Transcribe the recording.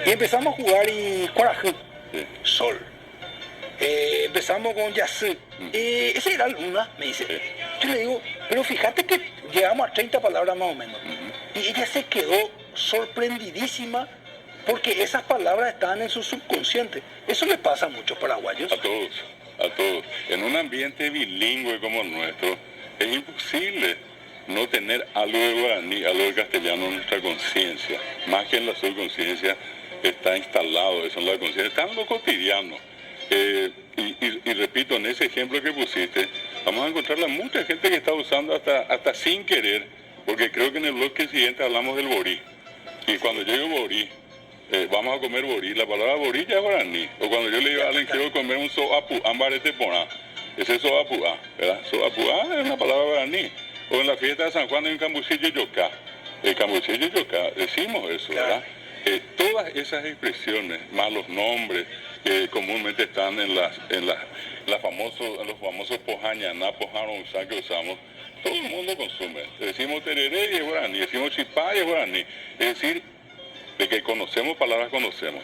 Y empezamos a jugar y Coraje, Sí. sol. Empezamos con Yasú. Ese era Luna, me dice. Sí. Yo le digo, pero fíjate que llegamos a 30 palabras más o menos. Y ella se quedó sorprendidísima porque esas palabras estaban en su subconsciente. Eso le pasa a muchos paraguayos. A todos, a todos. En un ambiente bilingüe como el nuestro, es imposible no tener algo de guaraní, algo de castellano en nuestra conciencia. Más que en la subconsciencia, está instalado eso en la conciencia, está en lo cotidiano. Y repito, en ese ejemplo que pusiste, vamos a encontrar a mucha gente que está usando hasta sin querer, porque creo que en el bloque siguiente hablamos del borí. Y cuando yo digo borí, vamos a comer borí, la palabra borí ya es guaraní. O cuando yo le digo a alguien quiero comer un soapu, ambarete porá, ese es soapuá, ¿verdad? Soapuá es una palabra guaraní. O en la fiesta de San Juan hay un cambuchillo yoká. El cambuchillo yoká, decimos eso, ¿verdad? Todas esas expresiones, más los nombres que comúnmente están en los famosos pojañaná, pojaronzá que usamos, todo el mundo consume. Decimos tereré y es guaraní, decimos chipá y es guaraní. Es decir, de que conocemos palabras, conocemos.